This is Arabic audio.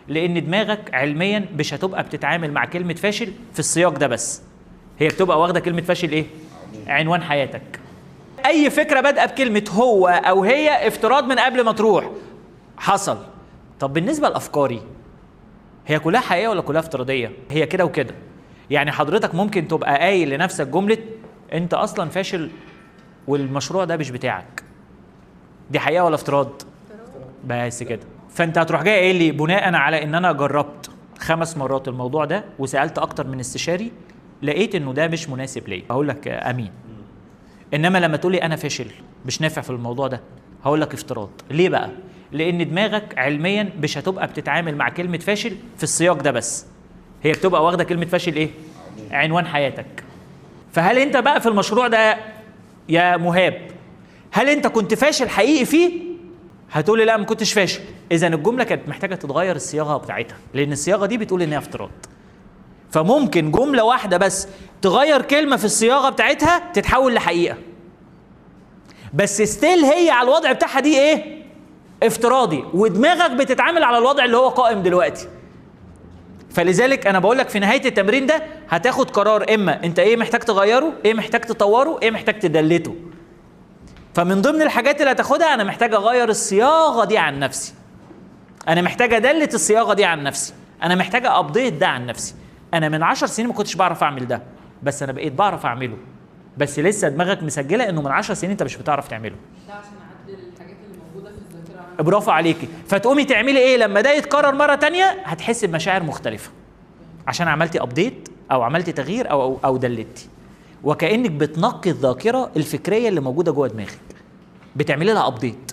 لان دماغك علميا مش هتبقى بتتعامل مع كلمه فاشل في السياق ده بس، هي بتبقى واخده كلمه فاشل ايه؟ عنوان حياتك. اي فكره بادئه بكلمه هو او هي افتراض من قبل ما تروح حصل. طب بالنسبه لافكاري هي كلها حقيقيه ولا كلها افتراضيه؟ هي كده وكده. يعني حضرتك ممكن تبقى قايل لنفسك جمله انت اصلا فاشل والمشروع ده مش بتاعك، دي حقيقه ولا افتراض؟ بس كده. فانت هتروح جاي قايل لي بناء على ان انا جربت 5 مرات الموضوع ده وسالت اكتر من استشاري لقيت انه ده مش مناسب ليا، هقول لك امين. انما لما تقول لي انا فاشل مش نافع في الموضوع ده، هقول لك افتراض. ليه بقى؟ لان دماغك علميا مش هتبقى بتتعامل مع كلمه فاشل في السياق ده بس، هي بتبقى واخده كلمه فاشل ايه؟ عنوان حياتك. فهل انت بقى في المشروع ده يا مهاب هل انت كنت فاشل حقيقي فيه؟ هتقول لي لا ما كنتش فاشل. اذا الجمله كانت محتاجه تتغير الصياغه بتاعتها، لان الصياغه دي بتقول ان هي افتراض. فممكن جمله واحده بس تغير كلمه في الصياغه بتاعتها تتحول لحقيقه، بس ستيل هي على الوضع بتاعها دي ايه؟ افتراضي، ودماغك بتتعامل على الوضع اللي هو قائم دلوقتي. فلذلك انا بقول لك في نهايه التمرين ده هتاخد قرار، اما انت ايه محتاج تغيره، ايه محتاج تطوره، ايه محتاج تدلته. فمن ضمن الحاجات اللي هتاخدها انا محتاج اغير الصياغه دي عن نفسي، انا محتاج ادلت الصياغه دي عن نفسي، انا محتاج ابديت ده عن نفسي. انا من 10 سنين ما كنتش بعرف اعمل ده، بس انا بقيت بعرف اعمله، بس لسه دماغك مسجله انه من 10 سنين انت مش بتعرف تعمله. ده عشان اعدل الحاجات اللي موجوده في الذاكره عندي. برافو عليكي. فتقومي تعملي ايه لما ده يتكرر مره تانية؟ هتحسي بمشاعر مختلفه عشان عملتي ابديت او عملتي تغيير او دلتي، وكانك بتنقي الذاكره الفكريه اللي موجوده جوه دماغك، بتعملي لها ابديت.